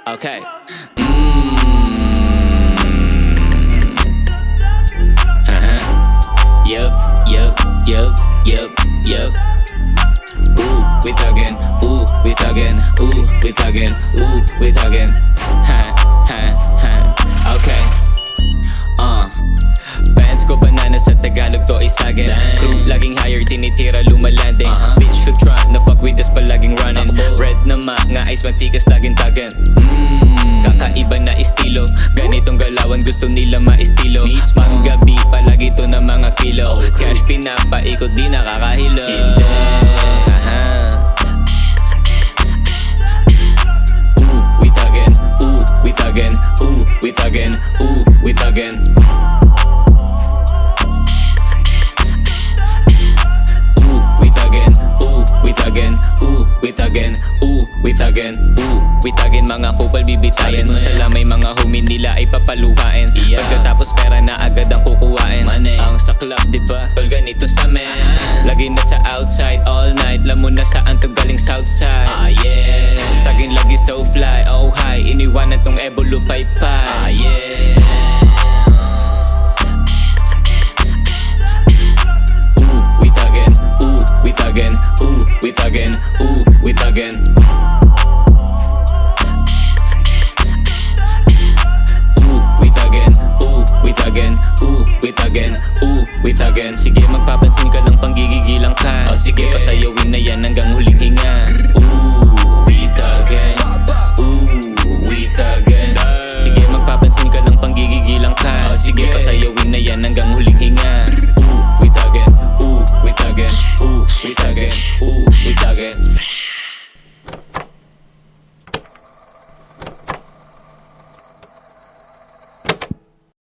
Okay. Yup, yup, yup, yup, yup. Ooh, we thuggin', ooh, we thuggin', ooh, we thuggin', ooh, we thuggin'. Ha, ha, ha. Okay. Bands ko banana sa Tagalog to isagin. Crew laging higher, tinitira lumalanding. Bitch should try, na fuck with us palaging running. Red na nga ice mantikas laging tagan. Kakaiba na estilo, ganitong galawan gusto nila maestilo. Panggabi palagi to na mga filo. Cash pinapaikot di nakakahilo. Ooh, we thuggin', ooh, we thuggin', ooh, we thuggin', ooh, we thuggin'. We thuggin', ooh, we thuggin', ooh, we thuggin', ooh, we thuggin'. Mga kupal bibitayin, sa lamay mga homie nila ay papaluhain. Pagkatapos pera na agad ang kukuhain. Ang sa club diba, tol ganito sa men. Lagi na sa outside all night, lamo na saan to galing southside. Thuggin' lagi so fly, oh hi, iniwanan tong ebolo paypay. We thuggin', ooh, we thuggin', ooh, we thuggin', ooh, we thuggin'. Ooh, we thuggin', ooh, we thuggin', ooh, we thuggin', ooh, we thuggin'. Sige magpapansin ka lang, panggigigilang ka. O sige, pasayawin na yan hanggang